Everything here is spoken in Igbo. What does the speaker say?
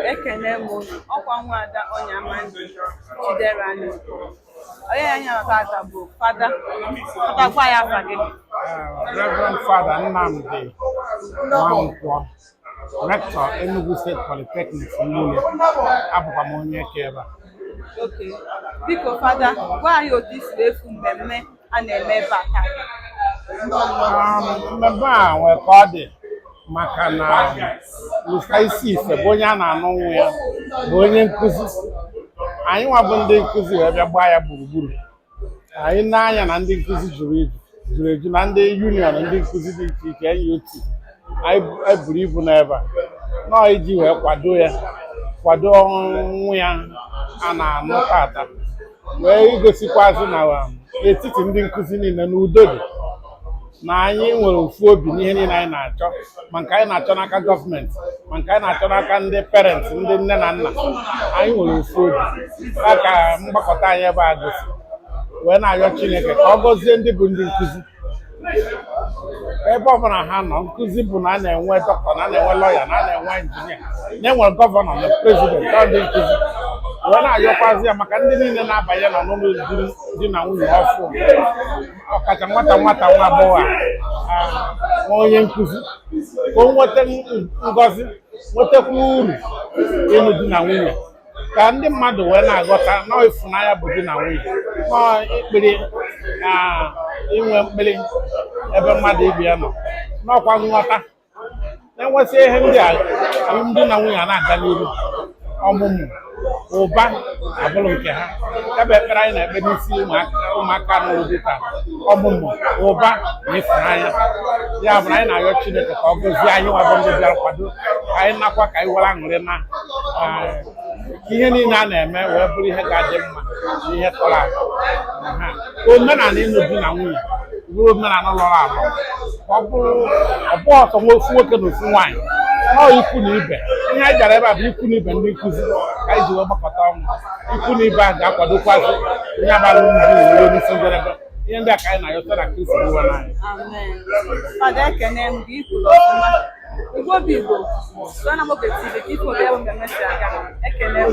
Ekene m ọkwa nwada Onyamandi Chidera N'Igbo. Onye anyị na-atata bụ fada gwa ya afa gị. Reverend Father Nnamdi Nwankwo, Rector Enugu State Polytechnic Nwule, abụkwa m onye ebe a. Okay. Biko fada gwa anyị otu isi efu mmemme a na-eme ebe a taa. Mmemme a nwere ka ọ dị maka na Mr. Isife bụ onye a na-anụ nwa ya bụ onye nkụzi. Anyị nwa bụ ndị nkụzi wee bịa gbaa ya gburugburu. Anyị na-anya na ndị nkụzi juru eju na ndị union ndị nkụzi dị iche iche NUT anyị buru ibu n'ebe a nọọ iji wee kwado nwa ya a na-anụ tata wee igosikwazi na etiti ndị nkụzi niile na udo dị na anyị nwere ofu obi n'ihe niile anyị na-achọ ma nke anyị na-achọ n'aka gọọmenti ma nke anyị na-achọ n'aka ndị parents ndị nne na nna anyị nwere ofu obi aka mgbakọta anyị ebe a gosi wee na-arịọ Chineke ka ọ gọzie ndị bụ ndị nkụzi ebe ọbụla ha nọ. Nkụzi bụ na a na-enwe dọkịta, na a na-enwe lọya, na a na-enwe injinia, na-enwere gọvanọ na prezidenti ọ ndị nkụzi wee na-arịọkwazi ya maka ndị niile na-abanye na n'ụlọ di na nwunye ọfụ ọkacha nwata nwa agbọghọ nwa onye nkụzi ka o nweta ngọzi nwetakwa uru ịlụ di na nwunye ka ndị mmadụ wee na-aghọta na ịfụnanya bụ di na nwunye ikpere inwe mkpiri ebe mmadụ ibe ya nọ n'ọkwa nghọta na-enwesị ihe ndị a alụmdi na nwunye a na-aga n'ihu ọmụmụ ụba abụrụ nke ha ebe ekpere anyị na-ekpe n'isi ụmụaka n'ụrụ dịka ọmụmụ ụba na ịfụnanya ya bụ na anyị na-arịọ Chineke ka ọ gọzie anyị nwabụ ndị bịara kwado anyị nakwa ka anyị were aṅụrị na ihe niile a na-eme wee bụrụ ihe ga-adị mma na ihe tọrọ atọ. Omenala ịlụ di na nwunye bụrụ omenala lọrọ alọ ọ bụ ọtọ ofu nwoke na ofu nwaanyị ọ ikwu na ibe. Ihe anyị bịara ebe a bụ ikwu na ibe ndị nkụzi ka anyị ji wee gbakọta ọnụ. Ikwu na ibe a ga-akwadokwazi ihe abalị ndị uwe n'isi njedebe. Ihe ndị a ka anyị na-ayọta na Kristi bụ nwa anyị. Amen. Fada ekene m gị ikwuru ọfụma. Igbo bụ Igbo, so na Mobe TV ka ikwuru ya bụ mmemme si aga. Ekene m.